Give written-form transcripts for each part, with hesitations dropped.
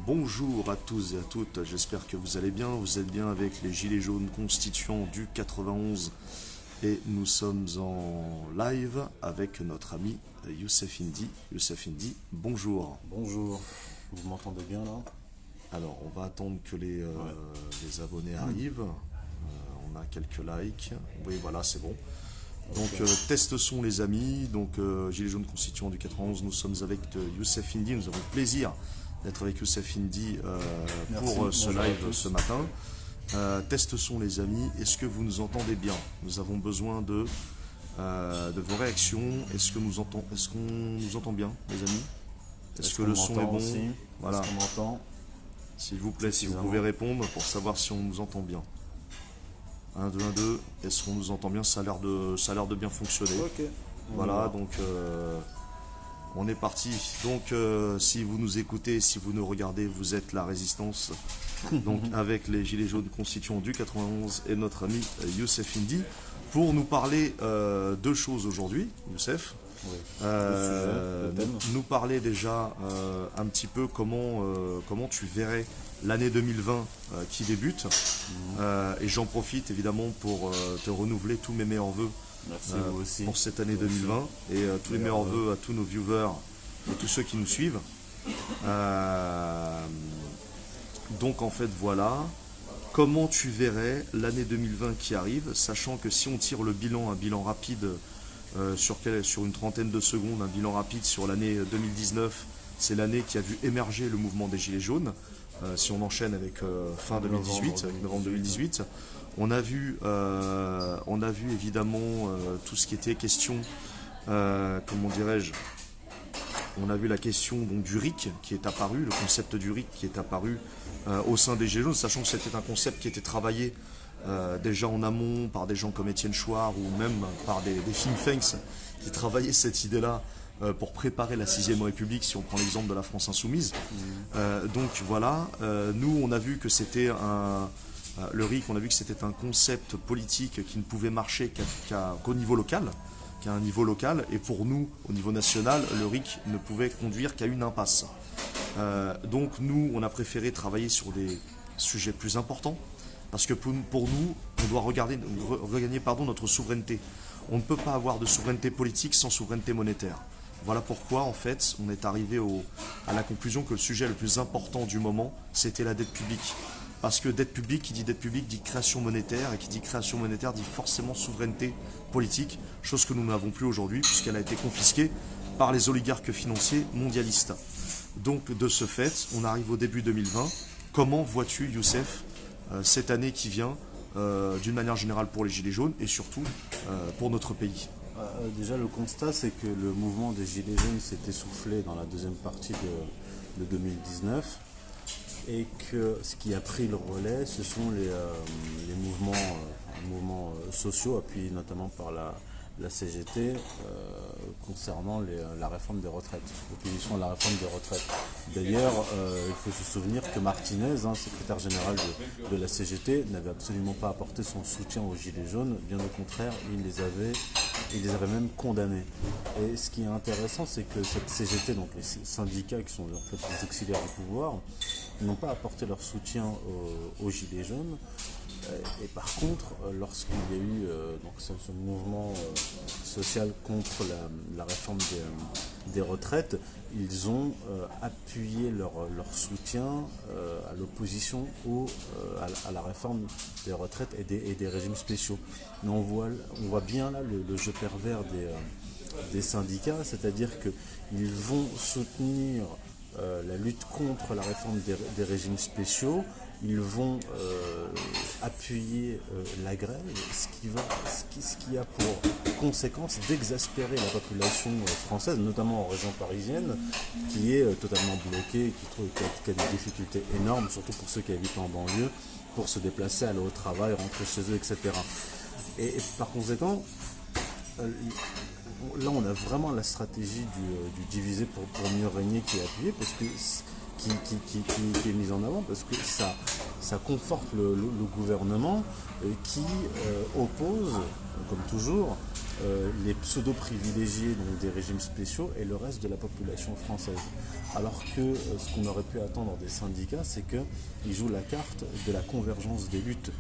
Bonjour à tous et à toutes, j'espère que vous allez bien. Vous êtes bien avec les Gilets jaunes constituants du 91 et nous sommes en live avec notre ami Youssef Indy. Youssef Indy, bonjour. Bonjour, vous m'entendez bien là? Alors, on va attendre que les abonnés arrivent. On a quelques likes. Oui, voilà, c'est bon. Donc, test son les amis. Donc, Gilets jaunes constituants du 91, nous sommes avec Youssef Indy. Nous avons le plaisir d'être avec Youssef Indy pour ce live ce matin. Test son les amis. Est-ce que vous nous entendez bien? Nous avons besoin de vos réactions. Est-ce qu'on nous entend bien, les amis? Est-ce que le son est bon? Voilà. Est-ce qu'on m'entend? S'il vous plaît, si vous pouvez répondre pour savoir si on nous entend bien. 1, 2, 1, 2. Est-ce qu'on nous entend bien? Ça a l'air de bien fonctionner. Ok. Voilà, donc on est parti. Donc si vous nous écoutez, si vous nous regardez, vous êtes la résistance. Donc avec les Gilets jaunes constituants du 91 et notre ami Youssef Indy pour nous parler deux choses aujourd'hui, Youssef. Oui. Nous parler déjà un petit peu comment tu verrais l'année 2020 qui débute. Et j'en profite évidemment pour te renouveler tous mes meilleurs voeux pour cette année 2020 et tous les meilleurs voeux à tous nos viewers et tous ceux qui nous suivent. Donc en fait voilà, comment tu verrais l'année 2020 qui arrive, sachant que si on tire un bilan rapide sur une trentaine de secondes, un bilan rapide sur l'année 2019, c'est l'année qui a vu émerger le mouvement des Gilets jaunes. Si on enchaîne avec fin 2018, avec novembre 2018, on a vu évidemment tout ce qui était question, comment dirais-je, on a vu la question donc, du RIC qui est apparu, le concept du RIC qui est apparu au sein des Gilets jaunes, sachant que c'était un concept qui était travaillé déjà en amont par des gens comme Étienne Chouard ou même par des think tanks qui travaillaient cette idée-là pour préparer la 6ème République, si on prend l'exemple de la France insoumise. Donc voilà, nous on a vu que c'était le RIC, on a vu que c'était un concept politique qui ne pouvait marcher qu'au niveau local, qu'à un niveau local, et pour nous, au niveau national, le RIC ne pouvait conduire qu'à une impasse. Donc nous, on a préféré travailler sur des sujets plus importants, parce que pour nous, on doit regagner notre souveraineté. On ne peut pas avoir de souveraineté politique sans souveraineté monétaire. Voilà pourquoi, en fait, on est arrivé à la conclusion que le sujet le plus important du moment, c'était la dette publique. Parce que dette publique, qui dit dette publique, dit création monétaire, et qui dit création monétaire, dit forcément souveraineté politique, chose que nous n'avons plus aujourd'hui, puisqu'elle a été confisquée par les oligarques financiers mondialistes. Donc, de ce fait, on arrive au début 2020. Comment vois-tu, Youssef, cette année qui vient, d'une manière générale pour les Gilets jaunes, et surtout pour notre pays? Déjà, le constat, c'est que le mouvement des Gilets jaunes s'est essoufflé dans la deuxième partie de 2019 et que ce qui a pris le relais, ce sont les mouvements sociaux, appuyés notamment par la CGT, concernant la réforme des retraites, l'opposition à la réforme des retraites. D'ailleurs, il faut se souvenir que Martinez, secrétaire général de la CGT, n'avait absolument pas apporté son soutien aux Gilets jaunes, bien au contraire, il les avait même condamnés. Et ce qui est intéressant, c'est que cette CGT, donc les syndicats qui sont en fait les auxiliaires du pouvoir, n'ont pas apporté leur soutien aux Gilets jaunes. Et par contre, lorsqu'il y a eu ce mouvement social contre la réforme des retraites, ils ont appuyé leur soutien à l'opposition à la réforme des retraites et des régimes spéciaux. Mais on voit bien là le jeu pervers des syndicats, c'est-à-dire qu'ils vont soutenir la lutte contre la réforme des régimes spéciaux. Ils vont appuyer la grève, ce qui a pour conséquence d'exaspérer la population française, notamment en région parisienne, qui est totalement bloquée, qui a des difficultés énormes, surtout pour ceux qui habitent en banlieue, pour se déplacer, aller au travail, rentrer chez eux, etc. Et par conséquent, là on a vraiment la stratégie du diviser pour mieux régner qui est appuyée, parce que qui est mise en avant, parce que ça ça conforte le gouvernement qui oppose, comme toujours, les pseudo-privilégiés donc des régimes spéciaux et le reste de la population française. Alors que ce qu'on aurait pu attendre des syndicats, c'est qu'ils jouent la carte de la convergence des luttes.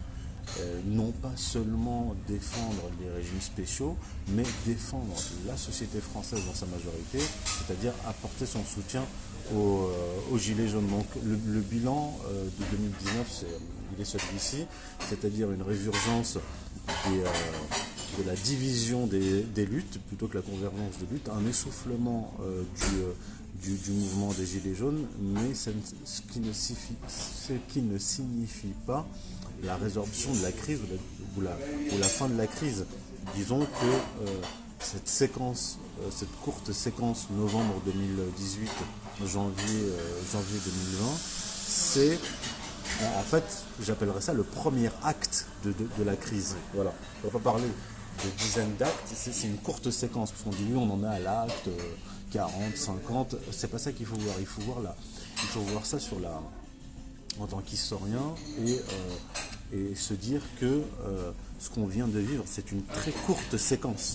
Non pas seulement défendre les régimes spéciaux, mais défendre la société française dans sa majorité, c'est-à-dire apporter son soutien aux Gilets jaunes. Donc le bilan de 2019, il est celui-ci, c'est-à-dire une résurgence de la division des luttes, plutôt que la convergence des luttes, un essoufflement du mouvement des Gilets jaunes, mais ce qui ne signifie pas la résorption de la crise ou la fin de la crise. Disons que cette courte séquence novembre 2018, janvier 2020, c'est en fait, j'appellerais ça le premier acte de la crise. Voilà. On ne va pas parler de dizaines d'actes, c'est une courte séquence, parce qu'on dit oui, on en est à l'acte 40, 50, c'est pas ça qu'il faut voir. Il faut voir ça en tant qu'historien et se dire que ce qu'on vient de vivre, c'est une très courte séquence.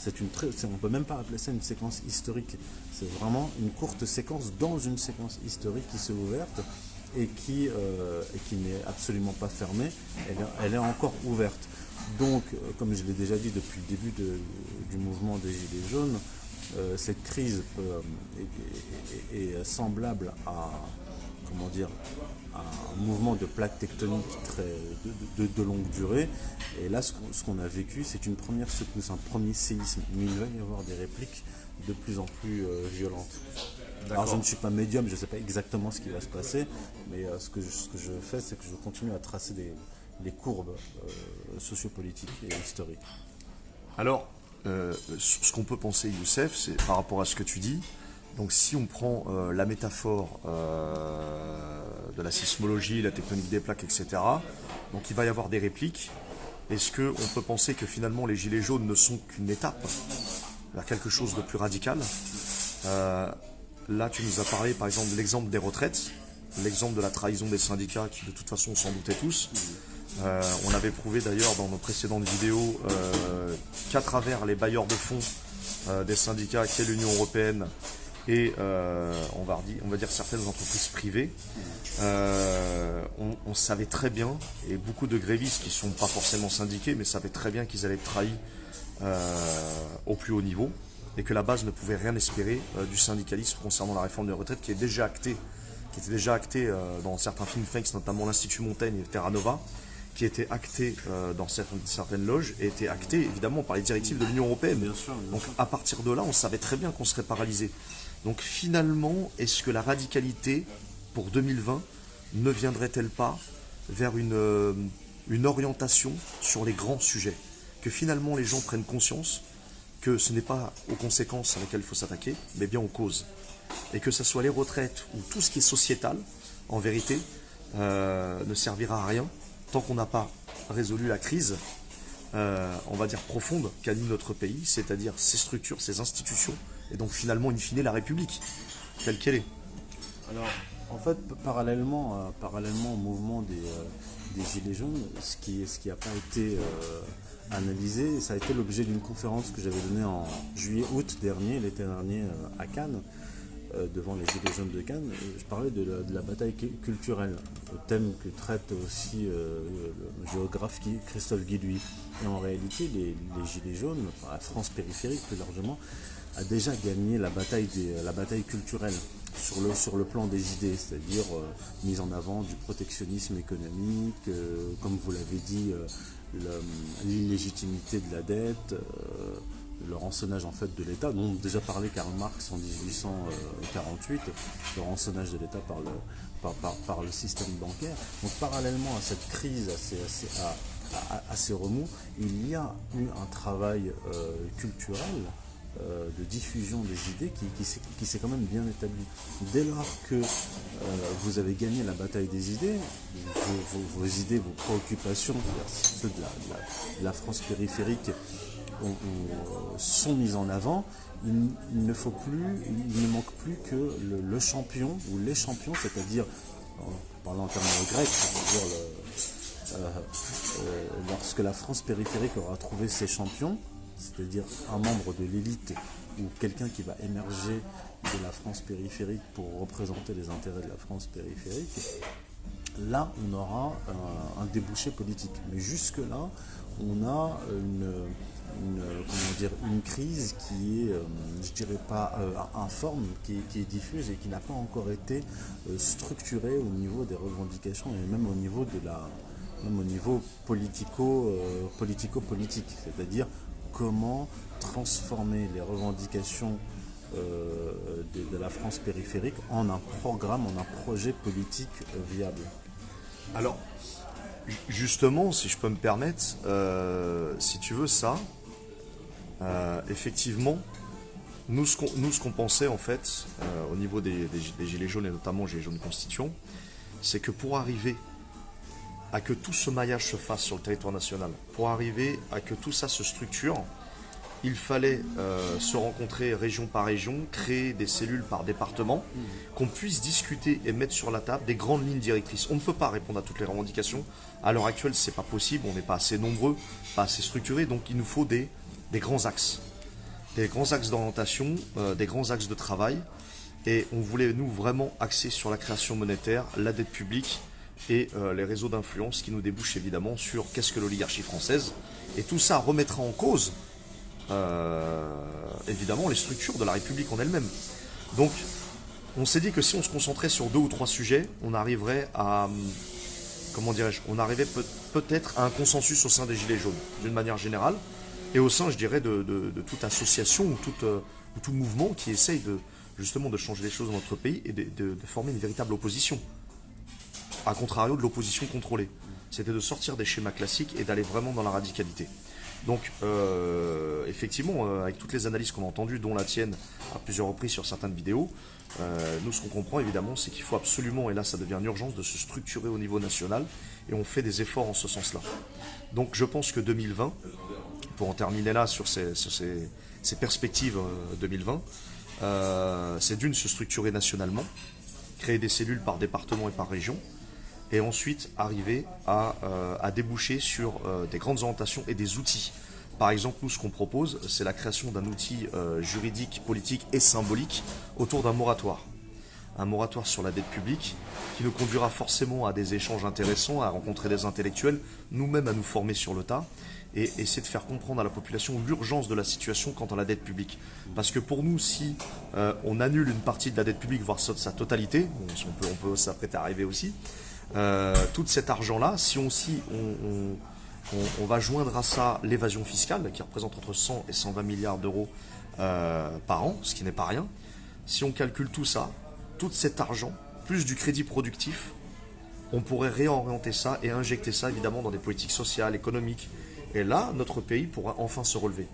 On ne peut même pas appeler ça une séquence historique. C'est vraiment une courte séquence dans une séquence historique qui s'est ouverte et qui n'est absolument pas fermée. Elle est encore ouverte. Donc, comme je l'ai déjà dit depuis le début du mouvement des Gilets jaunes, cette crise est semblable à un mouvement de plaques tectoniques de longue durée. Et là, ce qu'on a vécu, c'est une première secousse, un premier séisme. Mais il va y avoir des répliques de plus en plus violentes. Alors, je ne suis pas médium, je ne sais pas exactement ce qui va se passer, mais ce que je fais, c'est que je continue à tracer les courbes sociopolitiques et historiques. Alors, ce qu'on peut penser, Youssef, c'est par rapport à ce que tu dis. Donc si on prend la métaphore de la sismologie, la tectonique des plaques, etc., donc il va y avoir des répliques. Est-ce qu'on peut penser que finalement les Gilets jaunes ne sont qu'une étape vers quelque chose de plus radical? Là, tu nous as parlé par exemple de l'exemple des retraites, l'exemple de la trahison des syndicats qui de toute façon on s'en doutait tous. On avait prouvé d'ailleurs dans nos précédentes vidéos qu'à travers les bailleurs de fonds des syndicats qu'est l'Union européenne et on va dire certaines entreprises privées, on savait très bien, et beaucoup de grévistes qui ne sont pas forcément syndiqués, mais savaient très bien qu'ils allaient être trahis au plus haut niveau, et que la base ne pouvait rien espérer du syndicalisme concernant la réforme des retraites qui était déjà actée dans certains think tanks, notamment l'Institut Montaigne et Terra Nova, qui était acté dans certaines loges et était acté évidemment par les directives de l'Union européenne. Bien sûr. Donc à partir de là, on savait très bien qu'on serait paralysé. Donc finalement, est-ce que la radicalité pour 2020 ne viendrait-elle pas vers une orientation sur les grands sujets? Que finalement les gens prennent conscience que ce n'est pas aux conséquences à lesquelles il faut s'attaquer, mais bien aux causes. Et que ce soit les retraites ou tout ce qui est sociétal, en vérité, ne servira à rien tant qu'on n'a pas résolu la crise, on va dire profonde, qu'a dit notre pays, c'est-à-dire ses structures, ses institutions, et donc finalement, in fine, la République, telle qu'elle est. Alors, en fait, parallèlement au mouvement des Gilets jaunes, ce qui n'a pas été analysé, ça a été l'objet d'une conférence que j'avais donnée en juillet-août dernier, l'été dernier, à Cannes, devant les Gilets jaunes de Cannes. Je parlais de la bataille culturelle, thème que traite aussi le géographe Christophe Guilluy. Et en réalité, les Gilets jaunes, la France périphérique plus largement, a déjà gagné la bataille culturelle sur le plan des idées, c'est-à-dire mise en avant du protectionnisme économique, comme vous l'avez dit, l'illégitimité de la dette, le rançonnage en fait de l'État, dont déjà parlé Karl Marx en 1848, le rançonnage de l'État par le système bancaire. Donc parallèlement à cette crise, à ces remous, il y a eu un travail culturel de diffusion des idées qui s'est quand même bien établi. Dès lors que vous avez gagné la bataille des idées, vos idées, vos préoccupations, ceux de la France périphérique, sont mises en avant, il ne manque plus que le champion ou les champions, c'est-à-dire en parlant en termes grecs, c'est-à-dire lorsque la France périphérique aura trouvé ses champions, c'est-à-dire un membre de l'élite ou quelqu'un qui va émerger de la France périphérique pour représenter les intérêts de la France périphérique, là on aura un débouché politique. Mais jusque-là, on a une crise qui est, je dirais pas informe, qui est diffuse et qui n'a pas encore été structurée au niveau des revendications et même au niveau politico-politique, c'est-à-dire comment transformer les revendications de la France périphérique en un programme, en un projet politique viable. Alors, justement, si je peux me permettre, si tu veux ça, effectivement, nous ce qu'on pensait en fait, au niveau des Gilets jaunes et notamment Gilets jaunes constituants, c'est que pour arriver à que tout ce maillage se fasse sur le territoire national, pour arriver à que tout ça se structure, il fallait se rencontrer région par région, créer des cellules par département, qu'on puisse discuter et mettre sur la table des grandes lignes directrices. On ne peut pas répondre à toutes les revendications. À l'heure actuelle, c'est pas possible, on n'est pas assez nombreux, pas assez structurés, donc il nous faut des grands axes. Des grands axes d'orientation, des grands axes de travail. Et on voulait, nous, vraiment axer sur la création monétaire, la dette publique et les réseaux d'influence qui nous débouchent évidemment sur qu'est-ce que l'oligarchie française. Et tout ça remettra en cause évidemment les structures de la République en elle-même. Donc on s'est dit que si on se concentrait sur 2 ou 3 sujets, on arriverait à, comment dirais-je, on arrivait peut-être à un consensus au sein des Gilets jaunes, d'une manière générale, et au sein, je dirais, de toute association ou tout mouvement qui essaye justement de changer les choses dans notre pays et de former une véritable opposition, à contrario de l'opposition contrôlée. C'était de sortir des schémas classiques et d'aller vraiment dans la radicalité. Donc, effectivement, avec toutes les analyses qu'on a entendues, dont la tienne à plusieurs reprises sur certaines vidéos, nous, ce qu'on comprend évidemment, c'est qu'il faut absolument, et là ça devient une urgence, de se structurer au niveau national, et on fait des efforts en ce sens-là. Donc, je pense que 2020, pour en terminer là sur ces perspectives 2020, c'est d'une, se structurer nationalement, créer des cellules par département et par région, et ensuite arriver à déboucher sur des grandes orientations et des outils. Par exemple, nous, ce qu'on propose, c'est la création d'un outil juridique, politique et symbolique autour d'un moratoire. Un moratoire sur la dette publique qui nous conduira forcément à des échanges intéressants, à rencontrer des intellectuels, nous-mêmes à nous former sur le tas, et essayer de faire comprendre à la population l'urgence de la situation quant à la dette publique. Parce que pour nous, si on annule une partie de la dette publique, voire sa totalité, on peut s'apprêter à arriver aussi, tout cet argent-là, si on va joindre à ça l'évasion fiscale, qui représente entre 100 et 120 milliards d'euros par an, ce qui n'est pas rien, si on calcule tout ça, tout cet argent, plus du crédit productif, on pourrait réorienter ça et injecter ça évidemment dans des politiques sociales, économiques. Et là, notre pays pourra enfin se relever.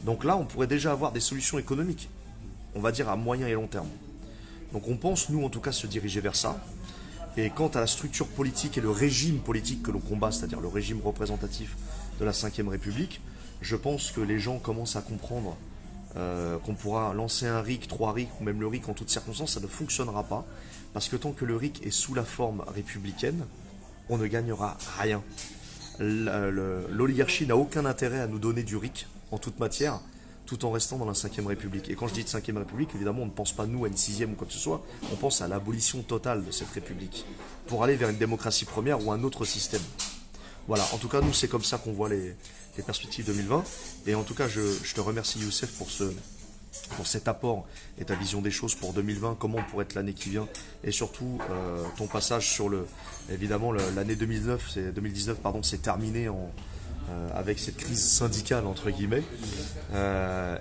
Donc là, on pourrait déjà avoir des solutions économiques, on va dire à moyen et long terme. Donc on pense, nous en tout cas, se diriger vers ça. Et quant à la structure politique et le régime politique que l'on combat, c'est-à-dire le régime représentatif de la Ve République, je pense que les gens commencent à comprendre qu'on pourra lancer un RIC, 3 RIC ou même le RIC en toutes circonstances, ça ne fonctionnera pas. Parce que tant que le RIC est sous la forme républicaine, on ne gagnera rien. L'oligarchie n'a aucun intérêt à nous donner du RIC en toute matière, tout en restant dans la Ve République. Et quand je dis de Ve République, évidemment, on ne pense pas nous à une 6e ou quoi que ce soit, on pense à l'abolition totale de cette République, pour aller vers une démocratie première ou un autre système. Voilà, en tout cas, nous, c'est comme ça qu'on voit les perspectives 2020. Et en tout cas, je te remercie, Youssef, pour cet apport et ta vision des choses pour 2020, comment pourrait être l'année qui vient, et surtout ton passage sur évidemment l'année 2019 c'est terminé avec cette crise syndicale entre guillemets,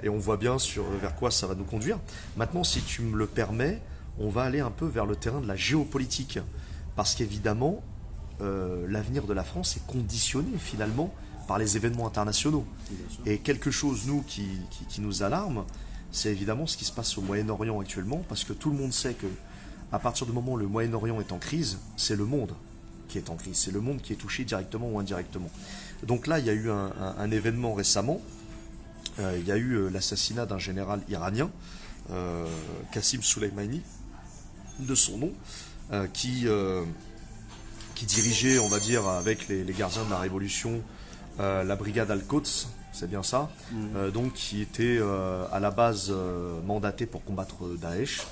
et on voit bien vers quoi ça va nous conduire. Maintenant, si tu me le permets, on va aller un peu vers le terrain de la géopolitique, parce qu'évidemment l'avenir de la France est conditionné finalement par les événements internationaux. Et quelque chose, nous, qui nous alarme, c'est évidemment ce qui se passe au Moyen-Orient actuellement, parce que tout le monde sait que à partir du moment où le Moyen-Orient est en crise, c'est le monde qui est en crise, c'est le monde qui est touché directement ou indirectement. Donc là, il y a eu un événement récemment, il y a eu l'assassinat d'un général iranien, Qassim Soleimani, de son nom, qui dirigeait, on va dire, avec les gardiens de la Révolution, la brigade Al-Quds, c'est bien ça, donc qui était à la base mandaté pour combattre Daesh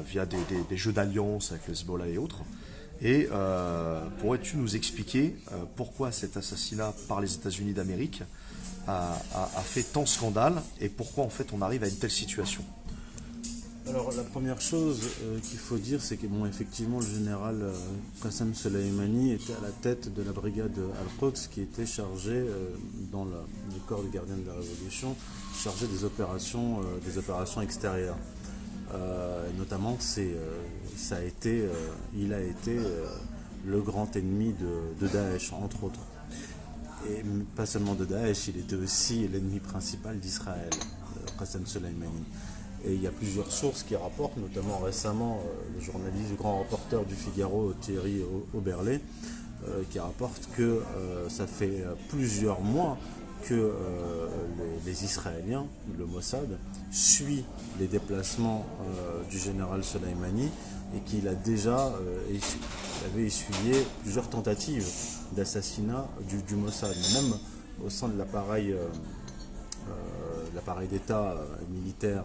via des jeux d'alliance avec le Hezbollah et autres. Et pourrais-tu nous expliquer pourquoi cet assassinat par les États-Unis d'Amérique a fait tant scandale et pourquoi en fait on arrive à une telle situation? Alors la première chose qu'il faut dire, c'est que bon, effectivement le général Qassem Soleimani était à la tête de la brigade Al-Quds qui était chargée dans le corps des gardiens de la Révolution, chargée des opérations extérieures. Notamment, il a été le grand ennemi de Daesh, entre autres. Et pas seulement de Daesh, il était aussi l'ennemi principal d'Israël, Qassem Soleimani. Et il y a plusieurs sources qui rapportent, notamment récemment le journaliste, le grand reporter du Figaro, Thierry Oberlé, qui rapporte que ça fait plusieurs mois que les Israéliens, le Mossad, suit les déplacements du général Soleimani et qu'il a déjà avait essuyé plusieurs tentatives d'assassinat du Mossad, même au sein de l'appareil d'État militaire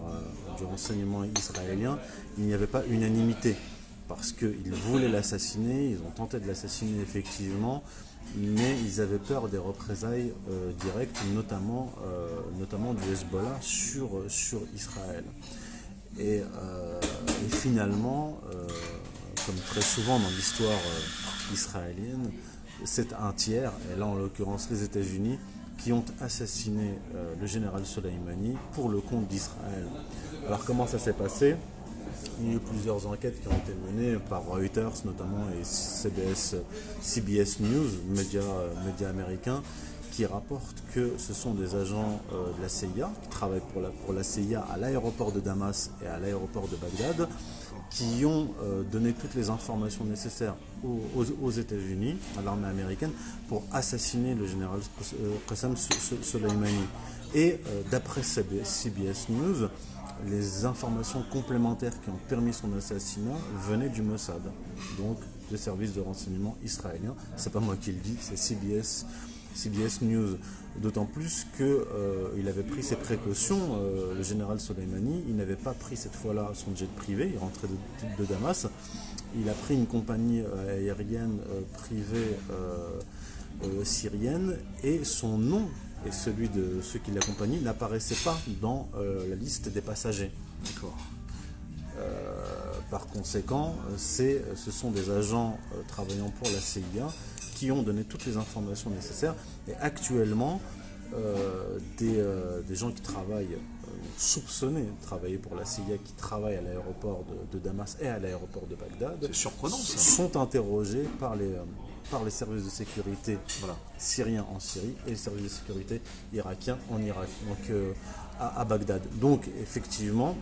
du renseignement israélien. Il n'y avait pas unanimité parce qu'ils voulaient l'assassiner, ils ont tenté de l'assassiner effectivement, mais ils avaient peur des représailles directes, notamment du Hezbollah sur Israël. Et finalement, comme très souvent dans l'histoire israélienne, c'est un tiers, et là en l'occurrence les États-Unis, qui ont assassiné le général Soleimani pour le compte d'Israël. Alors comment ça s'est passé? Il y a eu plusieurs enquêtes qui ont été menées par Reuters notamment et CBS News, médias américains, qui rapportent que ce sont des agents de la CIA qui travaillent pour la CIA à l'aéroport de Damas et à l'aéroport de Bagdad, qui ont donné toutes les informations nécessaires aux États-Unis, à l'armée américaine, pour assassiner le général Qassem Soleimani. Et d'après CBS News, les informations complémentaires qui ont permis son assassinat venaient du Mossad, donc le service de renseignement israélien. C'est pas moi qui le dis, c'est CBS News. D'autant plus qu'il avait pris ses précautions, le général Soleimani. Il n'avait pas pris cette fois-là son jet privé, il rentrait de Damas. Il a pris une compagnie aérienne privée syrienne et son nom et celui de ceux qui l'accompagnaient n'apparaissaient pas dans la liste des passagers. D'accord. Par conséquent, ce sont des agents travaillant pour la CIA qui ont donné toutes les informations nécessaires. Et actuellement, des gens qui travaillent, soupçonnés de travailler pour la CIA, qui travaillent à l'aéroport de Damas et à l'aéroport de Bagdad, C'est surprenant, ça. sont interrogés par les services de sécurité syriens en Syrie et les services de sécurité irakiens en Irak, donc à Bagdad. Donc effectivement,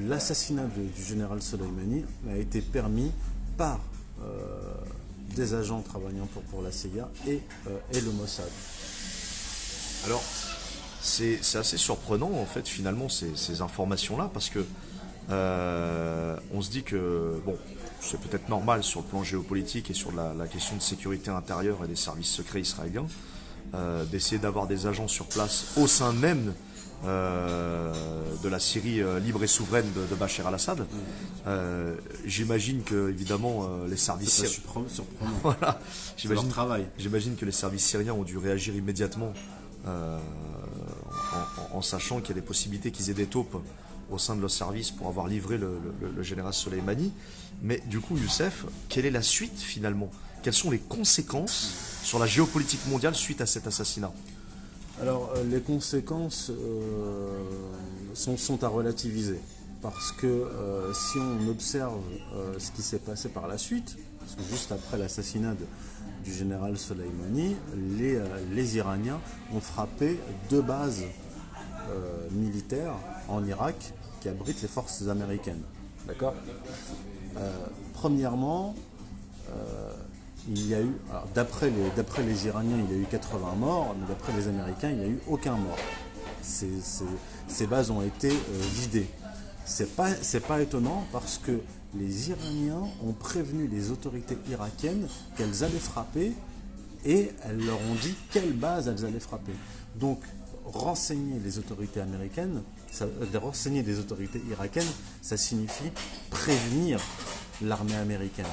l'assassinat du général Soleimani a été permis par des agents travaillant pour la CIA et le Mossad. Alors, c'est assez surprenant en fait finalement ces informations-là parce que on se dit que bon, c'est peut-être normal sur le plan géopolitique et sur la question de sécurité intérieure et des services secrets israéliens d'essayer d'avoir des agents sur place au sein même de la Syrie libre et souveraine de Bachar al-Assad. J'imagine que évidemment les services surprenant. voilà, C'est leur travail. j'imagine que les services syriens ont dû réagir immédiatement en sachant qu'il y a des possibilités qu'ils aient des taupes au sein de leur service pour avoir livré le général Soleimani. Mais du coup, Youssef, quelle est la suite finalement? Quelles sont les conséquences sur la géopolitique mondiale suite à cet assassinat? Alors, les conséquences sont à relativiser. Parce que si on observe ce qui s'est passé par la suite, parce que juste après l'assassinat du général Soleimani, les Iraniens ont frappé 2 bases militaires en Irak qui abritent les forces américaines. D'accord ? Premièrement, il y a eu, d'après les Iraniens, il y a eu 80 morts, mais d'après les Américains, il n'y a eu aucun mort. Ces bases ont été vidées. C'est pas étonnant parce que les Iraniens ont prévenu les autorités irakiennes qu'elles allaient frapper et elles leur ont dit quelle base elles allaient frapper. Donc, renseigner les autorités américaines, renseigner les autorités irakiennes, ça signifie prévenir l'armée américaine.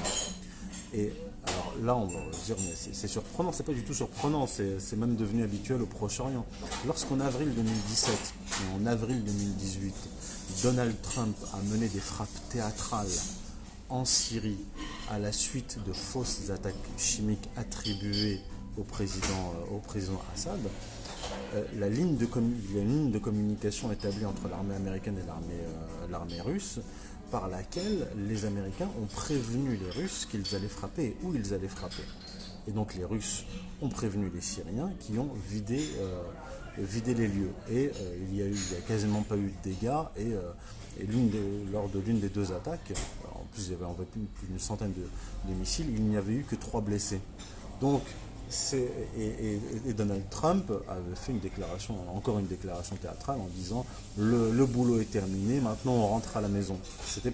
Et alors là, on va se dire, mais c'est surprenant, c'est pas du tout surprenant, c'est même devenu habituel au Proche-Orient. Lorsqu'en avril 2017 et en avril 2018, Donald Trump a mené des frappes théâtrales en Syrie à la suite de fausses attaques chimiques attribuées au président Assad, la ligne de communication établie entre l'armée américaine et l'armée russe, par laquelle les Américains ont prévenu les Russes qu'ils allaient frapper et où ils allaient frapper. Et donc les Russes ont prévenu les Syriens qui ont vidé les lieux. Et il y a quasiment pas eu de dégâts. Et lors de l'une des deux attaques, en plus il y avait plus d'une centaine de missiles, il n'y avait eu que 3 blessés. Donc et Donald Trump avait fait encore une déclaration théâtrale en disant le boulot est terminé, maintenant on rentre à la maison. C'est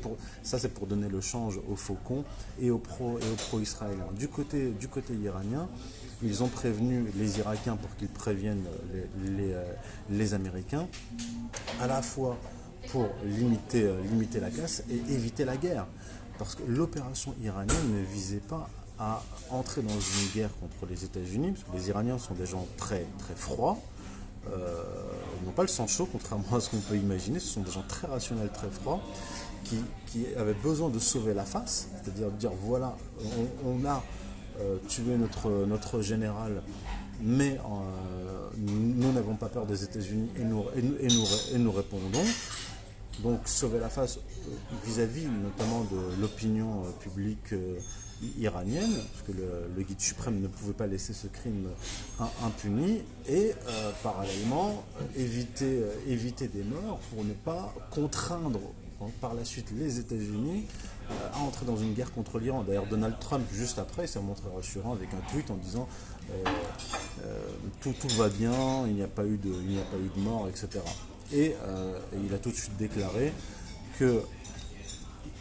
pour donner le change aux faucons et aux pro-israéliens. Du côté iranien, ils ont prévenu les Irakiens pour qu'ils préviennent les Américains, à la fois pour limiter la casse et éviter la guerre. Parce que l'opération iranienne ne visait pas à entrer dans une guerre contre les États-Unis, parce que les Iraniens sont des gens très, très froids, ils n'ont pas le sang chaud, contrairement à ce qu'on peut imaginer, ce sont des gens très rationnels, très froids, qui avaient besoin de sauver la face, c'est-à-dire de dire voilà, on a tué notre général, mais nous n'avons pas peur des États-Unis et nous répondons. Donc sauver la face vis-à-vis notamment de l'opinion publique iranienne, parce que le guide suprême ne pouvait pas laisser ce crime impuni, et parallèlement éviter des morts pour ne pas contraindre par la suite les États-Unis à entrer dans une guerre contre l'Iran. D'ailleurs Donald Trump juste après s'est montré rassurant avec un tweet en disant tout va bien, il n'y a pas eu de mort, etc. Et il a tout de suite déclaré que,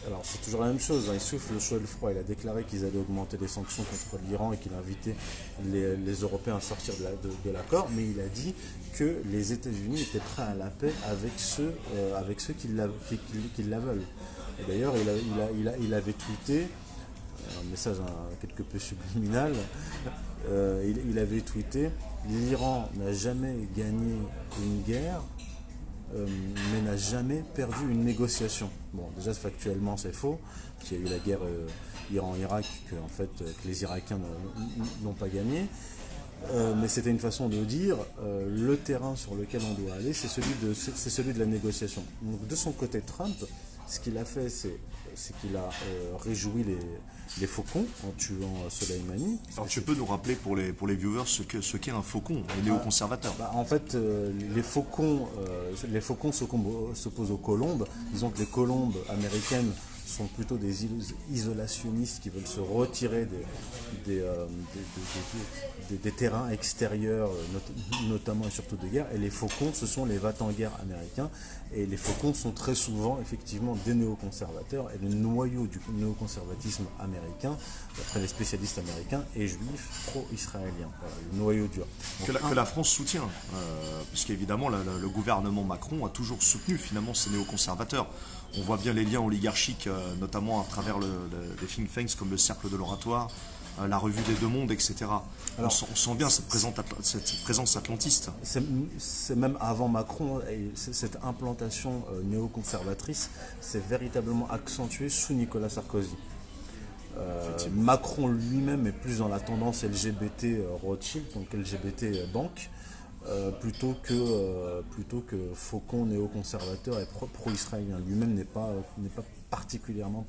alors c'est toujours la même chose, il souffle le chaud et le froid, il a déclaré qu'ils allaient augmenter les sanctions contre l'Iran et qu'il invitait les Européens à sortir de l'accord, mais il a dit que les États-Unis étaient prêts à la paix avec ceux qui la veulent. Et d'ailleurs il avait tweeté, un message quelque peu subliminal, il avait tweeté « L'Iran n'a jamais gagné une guerre, mais n'a jamais perdu une négociation ». Bon, déjà factuellement c'est faux, parce qu'il y a eu la guerre Iran-Irak que les Irakiens n'ont pas gagné. Mais c'était une façon de dire le terrain sur lequel on doit aller, c'est celui de la négociation. Donc de son côté, Trump, ce qu'il a fait, c'est qu'il a réjoui les faucons en tuant Soleimani. Alors tu peux nous rappeler pour les viewers ce qu'est un faucon, les néoconservateurs? En fait, les faucons s'opposent aux colombes. Disons que les colombes américaines sont plutôt des isolationnistes qui veulent se retirer des terrains extérieurs, notamment et surtout de guerre. Et les faucons, ce sont les va-t-en-guerre américains. Et les faucons sont très souvent effectivement des néoconservateurs. Et le noyau du néoconservatisme américain, d'après les spécialistes américains, est juif pro-israélien. Voilà, le noyau dur. Donc, que la France soutient, puisqu'évidemment le gouvernement Macron a toujours soutenu finalement ces néoconservateurs. On voit bien les liens oligarchiques, notamment à travers des think tanks comme le Cercle de l'Oratoire, la Revue des Deux Mondes, etc. Alors, on sent bien cette présence atlantiste. C'est même avant Macron, et cette implantation néoconservatrice s'est véritablement accentuée sous Nicolas Sarkozy. Macron lui-même est plus dans la tendance LGBT Rothschild, donc LGBT banque, plutôt que faucon néoconservateur et pro-israélien. Lui-même n'est pas particulièrement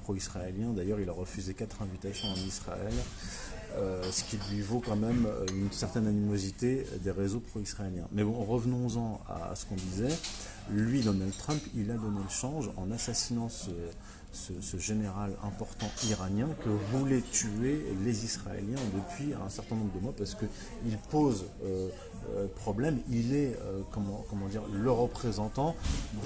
pro-israélien. D'ailleurs, il a refusé 4 invitations en Israël, ce qui lui vaut quand même une certaine animosité des réseaux pro-israéliens. Mais bon, revenons-en à ce qu'on disait. Lui, Donald Trump, il a donné le change en assassinant ce général important iranien que voulait tuer les Israéliens depuis un certain nombre de mois parce qu'il pose problème. Il est comment dire, le représentant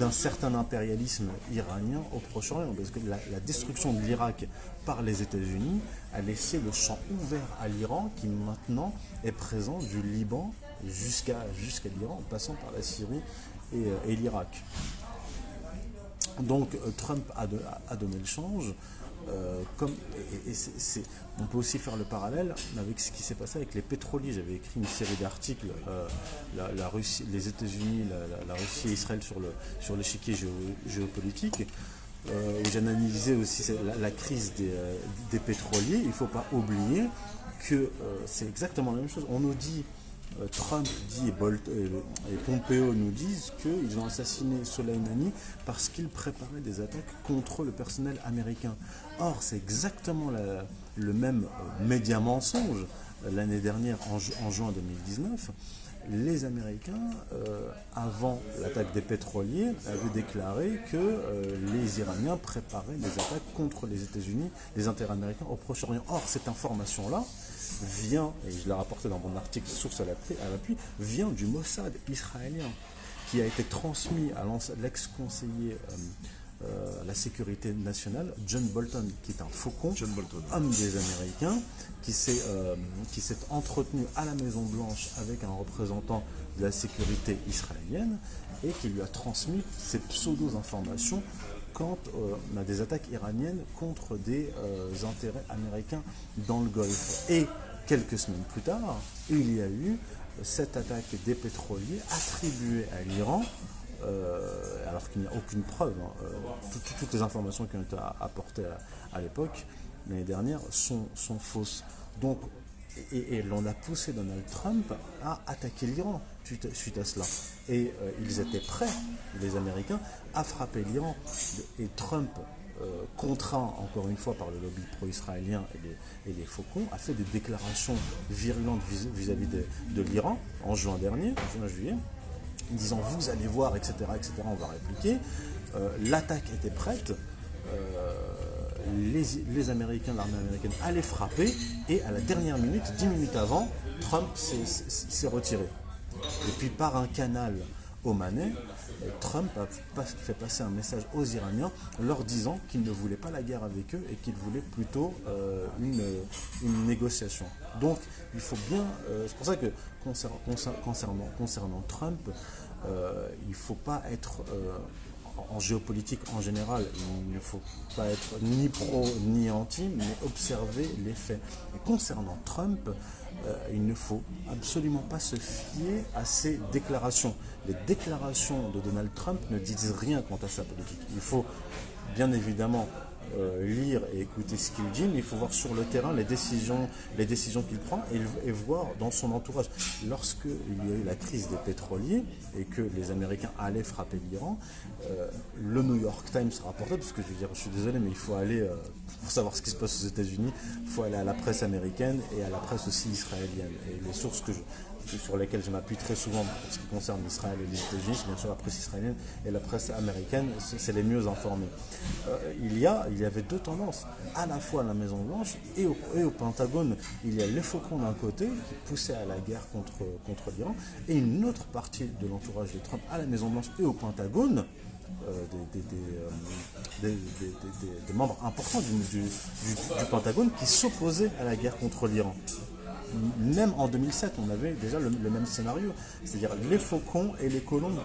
d'un certain impérialisme iranien au Proche-Orient parce que la destruction de l'Irak par les États-Unis a laissé le champ ouvert à l'Iran qui maintenant est présent du Liban jusqu'à l'Iran en passant par la Syrie et l'Irak. Donc Trump a donné le change. On peut aussi faire le parallèle avec ce qui s'est passé avec les pétroliers. J'avais écrit une série d'articles, la Russie, les États-Unis, la Russie et Israël sur l'échiquier géopolitique, où j'analysais aussi la crise des pétroliers. Il ne faut pas oublier que c'est exactement la même chose. On nous dit Trump dit et Pompeo nous disent qu'ils ont assassiné Soleimani parce qu'il préparait des attaques contre le personnel américain. Or, c'est exactement le même média mensonge. L'année dernière, en juin 2019, les Américains, avant l'attaque des pétroliers, avaient déclaré que les Iraniens préparaient des attaques contre les États-Unis, les intérêts américains au Proche-Orient. Or, cette information-là vient, et je l'ai rapporté dans mon article source à l'appui, vient du Mossad israélien, qui a été transmis à l'ex-conseiller à la sécurité nationale, John Bolton, qui est un faucon, homme des Américains, qui s'est entretenu à la Maison-Blanche avec un représentant de la sécurité israélienne et qui lui a transmis ces pseudo-informations quant à des attaques iraniennes contre des intérêts américains dans le Golfe. Et quelques semaines plus tard, il y a eu cette attaque des pétroliers attribuée à l'Iran, alors qu'il n'y a aucune preuve. Toutes les informations qui ont été apportées à l'époque, l'année dernière, sont fausses. Donc, et l'on a poussé Donald Trump à attaquer l'Iran suite à cela. Et ils étaient prêts, les Américains, à frapper l'Iran. Et Trump, contraint encore une fois par le lobby pro-israélien et les faucons, a fait des déclarations virulentes vis-à-vis de l'Iran en juin juillet, disant vous allez voir, etc., on va répliquer. L'attaque était prête. Les Américains, l'armée américaine allait frapper et à la dernière minute, 10 minutes avant, Trump s'est retiré. Et puis par un canal omanais, Trump a fait passer un message aux Iraniens leur disant qu'il ne voulait pas la guerre avec eux et qu'il voulait plutôt une négociation. Donc il faut bien, c'est pour ça que concernant Trump, il ne faut pas être en géopolitique en général, il ne faut pas être ni pro ni anti, mais observer les faits. Et concernant Trump, il ne faut absolument pas se fier à ses déclarations. Les déclarations de Donald Trump ne disent rien quant à sa politique. Il faut bien évidemment lire et écouter ce qu'il dit, mais il faut voir sur le terrain les décisions qu'il prend et voir dans son entourage. Lorsqu'il y a eu la crise des pétroliers et que les Américains allaient frapper l'Iran, le New York Times rapportait, parce que je suis désolé, mais il faut aller, pour savoir ce qui se passe aux États-Unis, il faut aller à la presse américaine et à la presse aussi israélienne. Et les sources sur lesquelles je m'appuie très souvent pour ce qui concerne Israël et les États-Unis, c'est bien sûr la presse israélienne et la presse américaine, c'est les mieux informés. Il y avait deux tendances, à la fois à la Maison-Blanche et au Pentagone. Il y a les faucons d'un côté qui poussaient à la guerre contre l'Iran, et une autre partie de l'entourage de Trump à la Maison-Blanche et au Pentagone, des membres importants du Pentagone qui s'opposaient à la guerre contre l'Iran. Même en 2007, on avait déjà le même scénario, c'est-à-dire les faucons et les colombes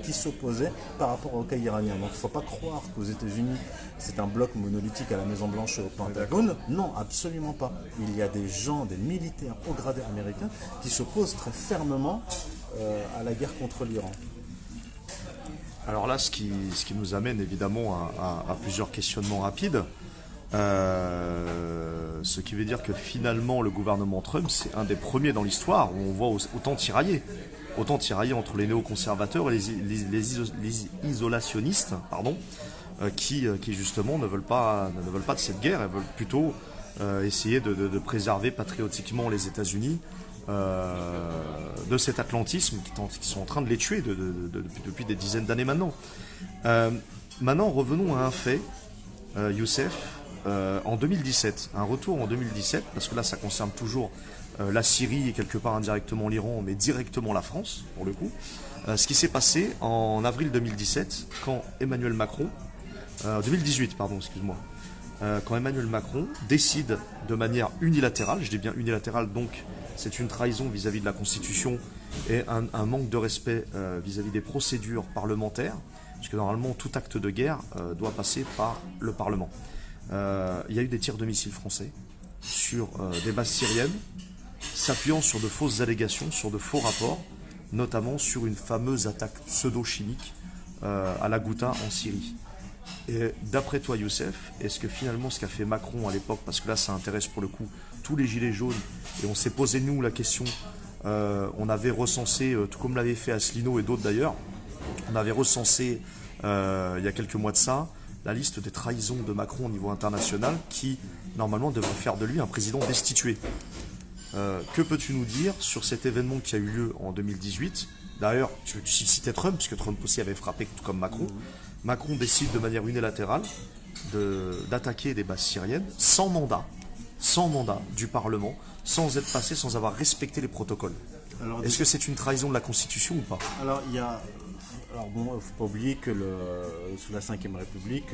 qui s'opposaient par rapport au cas iranien. Donc il ne faut pas croire qu'aux États-Unis, c'est un bloc monolithique à la Maison-Blanche et au Pentagone. Non, absolument pas. Il y a des gens, des militaires haut gradés américains qui s'opposent très fermement à la guerre contre l'Iran. Alors là, ce qui nous amène évidemment à plusieurs questionnements rapides. Ce qui veut dire que finalement le gouvernement Trump, c'est un des premiers dans l'histoire où on voit autant tirailler entre les néoconservateurs et les isolationnistes, qui justement ne veulent pas de cette guerre, elles veulent plutôt essayer de préserver patriotiquement les États-Unis de cet atlantisme qui sont en train de les tuer depuis des dizaines d'années maintenant. Maintenant, revenons à un fait, Youssef, en 2017, un retour en 2017, parce que là ça concerne toujours la Syrie et quelque part indirectement l'Iran, mais directement la France, pour le coup. Ce qui s'est passé en avril 2017, quand Emmanuel Macron, 2018, pardon, excuse-moi, quand Emmanuel Macron décide de manière unilatérale, je dis bien unilatérale, donc c'est une trahison vis-à-vis de la Constitution et un manque de respect vis-à-vis des procédures parlementaires, parce que normalement tout acte de guerre doit passer par le Parlement. Il y a eu des tirs de missiles français sur des bases syriennes, s'appuyant sur de fausses allégations, sur de faux rapports, notamment sur une fameuse attaque pseudo-chimique à la Ghouta en Syrie. Et d'après toi, Youssef, est-ce que finalement ce qu'a fait Macron à l'époque, parce que là ça intéresse pour le coup tous les gilets jaunes, et on s'est posé nous la question, on avait recensé, tout comme l'avait fait Asselineau et d'autres d'ailleurs, on avait recensé il y a quelques mois de ça, la liste des trahisons de Macron au niveau international qui normalement devrait faire de lui un président destitué. Que peux-tu nous dire sur cet événement qui a eu lieu en 2018? D'ailleurs, tu citais Trump, puisque Trump aussi avait frappé tout comme Macron. Macron décide de manière unilatérale d'attaquer des bases syriennes sans mandat du Parlement, sans être passé, sans avoir respecté les protocoles. Est-ce que c'est une trahison de la Constitution ou pas? Alors, il ne faut pas oublier que sous la Ve République,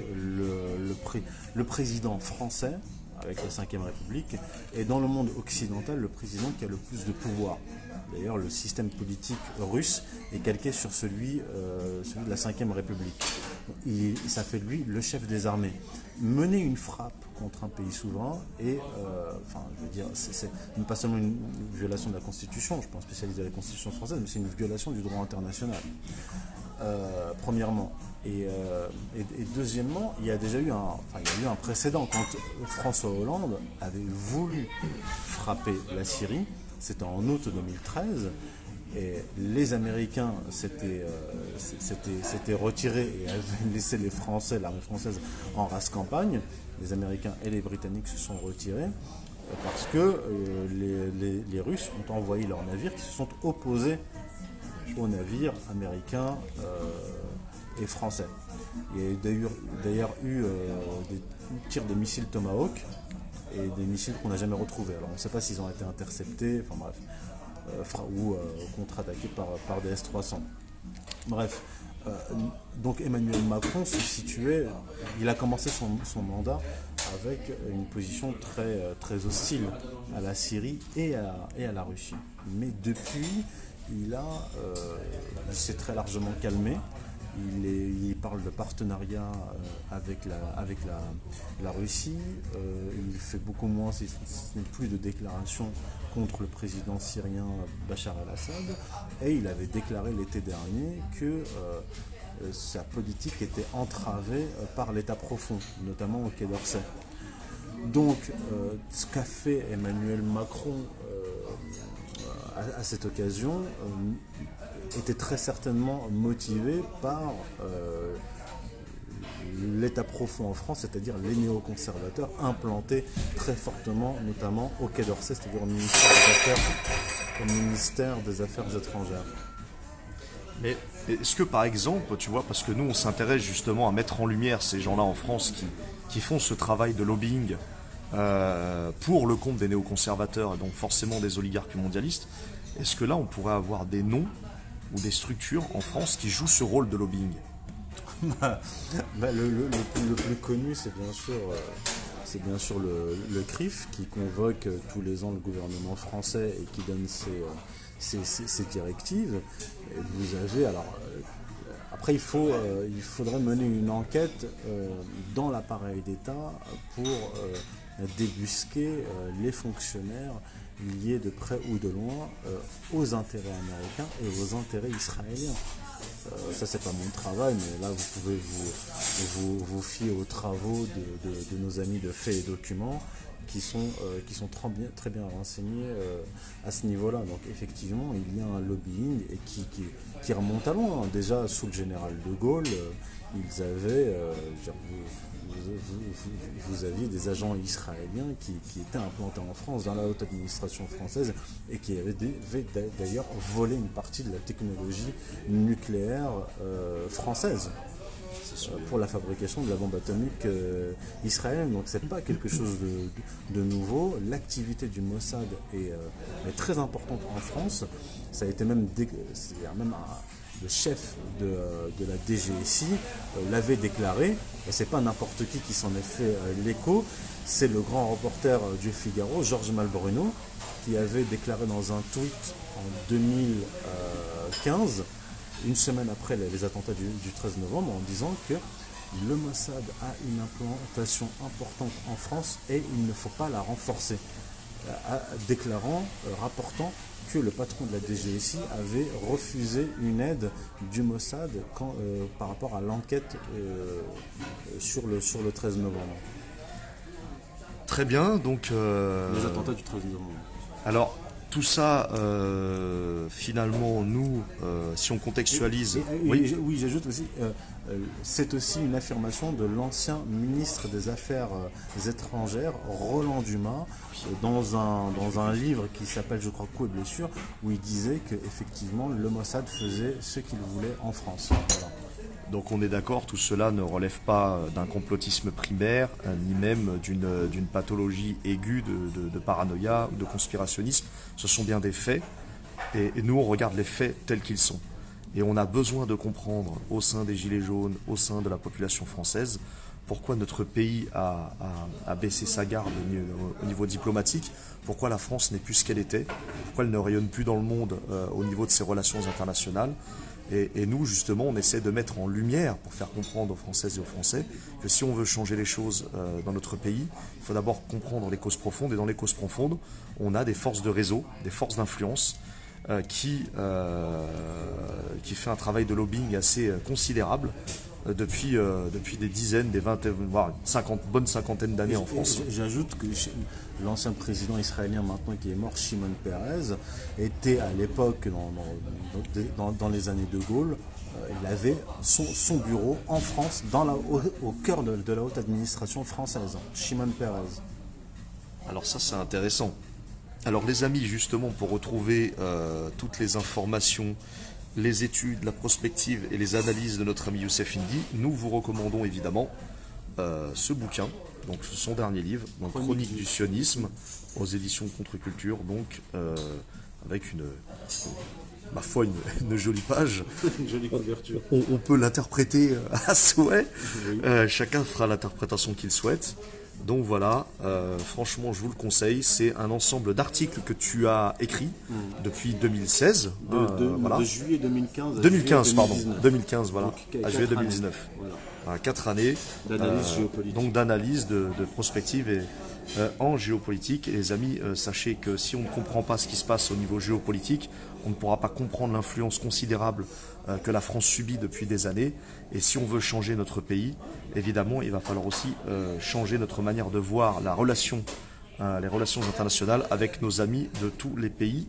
le président français, avec la Ve République, est dans le monde occidental le président qui a le plus de pouvoir. D'ailleurs, le système politique russe est calqué sur celui de la Ve République. Ça fait de lui le chef des armées. Mener une frappe contre un pays souverain est, c'est pas seulement une violation de la Constitution, je ne suis pas spécialisé à la Constitution française, mais c'est une violation du droit international. Premièrement. Et deuxièmement, il y a eu un précédent quand François Hollande avait voulu frapper la Syrie. C'était en août 2013 et les Américains s'étaient retirés et avaient laissé les Français, l'armée française, en race campagne. Les Américains et les Britanniques se sont retirés parce que les Russes ont envoyé leurs navires qui se sont opposés aux navires américains et français. Il y a d'ailleurs eu des tirs de missiles Tomahawk et des missiles qu'on n'a jamais retrouvés. Alors on ne sait pas s'ils ont été interceptés, enfin bref, ou contre-attaqués par des S-300. Bref, donc Emmanuel Macron se situait, il a commencé son mandat avec une position très hostile à la Syrie et à la Russie. Mais depuis, il s'est très largement calmé. Il parle de partenariat avec la Russie. Il fait beaucoup moins, si ce n'est plus de déclarations contre le président syrien Bachar el-Assad. Et il avait déclaré l'été dernier que sa politique était entravée par l'État profond, notamment au Quai d'Orsay. Donc, ce qu'a fait Emmanuel Macron à cette occasion était très certainement motivé par l'État profond en France, c'est-à-dire les néoconservateurs implantés très fortement, notamment au Quai d'Orsay, c'est-à-dire au ministère des Affaires étrangères. Mais est-ce que par exemple, tu vois, parce que nous on s'intéresse justement à mettre en lumière ces gens-là en France qui font ce travail de lobbying pour le compte des néoconservateurs et donc forcément des oligarques mondialistes, est-ce que là on pourrait avoir des noms ou des structures en France qui jouent ce rôle de lobbying? Le plus connu, c'est bien sûr le CRIF qui convoque tous les ans le gouvernement français et qui donne ses directives. Et vous avez après il faudrait mener une enquête dans l'appareil d'État pour débusquer les fonctionnaires liés de près ou de loin aux intérêts américains et aux intérêts israéliens. Ça c'est pas mon travail, mais là vous pouvez vous fier aux travaux de nos amis de Faits et Documents qui sont très bien renseignés à ce niveau-là. Donc effectivement il y a un lobbying et qui remonte à loin. Déjà sous le général de Gaulle, ils avaient, vous aviez des agents israéliens qui étaient implantés en France, dans la haute administration française, et qui avaient d'ailleurs volé une partie de la technologie nucléaire française pour la fabrication de la bombe atomique israélienne. Donc c'est pas quelque chose de nouveau. L'activité du Mossad est très importante en France. Ça a été même, le chef de la DGSI l'avait déclaré, et c'est pas n'importe qui s'en est fait l'écho, c'est le grand reporter du Figaro, Georges Malbruno, qui avait déclaré dans un tweet en 2015, une semaine après les attentats du 13 novembre, en disant que le Mossad a une implantation importante en France et il ne faut pas la renforcer, rapportant que le patron de la DGSI avait refusé une aide du Mossad par rapport à l'enquête sur le 13 novembre. Très bien, donc... Les attentats du 13 novembre. Alors, tout ça, finalement, nous, si on contextualise... Oui, j'ajoute aussi, c'est aussi une affirmation de l'ancien ministre des Affaires étrangères, Roland Dumas, dans un livre qui s'appelle, je crois, Coups et blessures, où il disait qu'effectivement, le Mossad faisait ce qu'il voulait en France. Voilà. Donc on est d'accord, tout cela ne relève pas d'un complotisme primaire, ni même d'une pathologie aiguë de paranoïa ou de conspirationnisme. Ce sont bien des faits, et nous on regarde les faits tels qu'ils sont. Et on a besoin de comprendre au sein des Gilets jaunes, au sein de la population française, pourquoi notre pays a baissé sa garde au niveau diplomatique, pourquoi la France n'est plus ce qu'elle était, pourquoi elle ne rayonne plus dans le monde au niveau de ses relations internationales. Et nous, justement, on essaie de mettre en lumière, pour faire comprendre aux Françaises et aux Français, que si on veut changer les choses dans notre pays, il faut d'abord comprendre les causes profondes. Et dans les causes profondes, on a des forces de réseau, des forces d'influence, qui fait un travail de lobbying assez considérable depuis des dizaines, des vingtaines, voire bonne cinquantaine d'années en France. J'ajoute que l'ancien président israélien maintenant qui est mort, Shimon Peres, était à l'époque, dans les années de Gaulle, il avait son bureau en France, au cœur de la haute administration française, Shimon Peres. Alors ça c'est intéressant. Alors les amis, justement, pour retrouver toutes les informations, les études, la prospective et les analyses de notre ami Youssef Indy, nous vous recommandons évidemment ce bouquin, donc son dernier livre, donc Chronique du sionisme, aux éditions Contre-Culture, donc avec ma foi, une jolie page. Une jolie couverture. On peut l'interpréter à souhait. Oui. Chacun fera l'interprétation qu'il souhaite. Donc voilà, franchement, je vous le conseille. C'est un ensemble d'articles que tu as écrits depuis 2016. De juillet 2015 à 2015, juillet 2019. Pardon. 2015, voilà. À juillet 2019. Voilà. 4 années d'analyse géopolitique. Donc d'analyse, de prospective et, en géopolitique. Et les amis, sachez que si on ne comprend pas ce qui se passe au niveau géopolitique, on ne pourra pas comprendre l'influence considérable que la France subit depuis des années. Et si on veut changer notre pays, évidemment, il va falloir aussi changer notre manière de voir les relations internationales avec nos amis de tous les pays.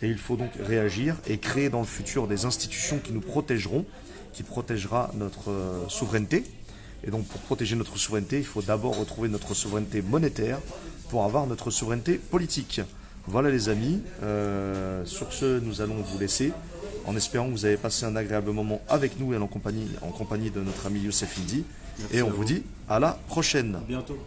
Et il faut donc réagir et créer dans le futur des institutions qui nous protégeront, qui protégera notre souveraineté. Et donc pour protéger notre souveraineté, il faut d'abord retrouver notre souveraineté monétaire pour avoir notre souveraineté politique. Voilà les amis, sur ce nous allons vous laisser en espérant que vous avez passé un agréable moment avec nous et en compagnie de notre ami Youssef Indy. Et on vous dit à la prochaine. À bientôt.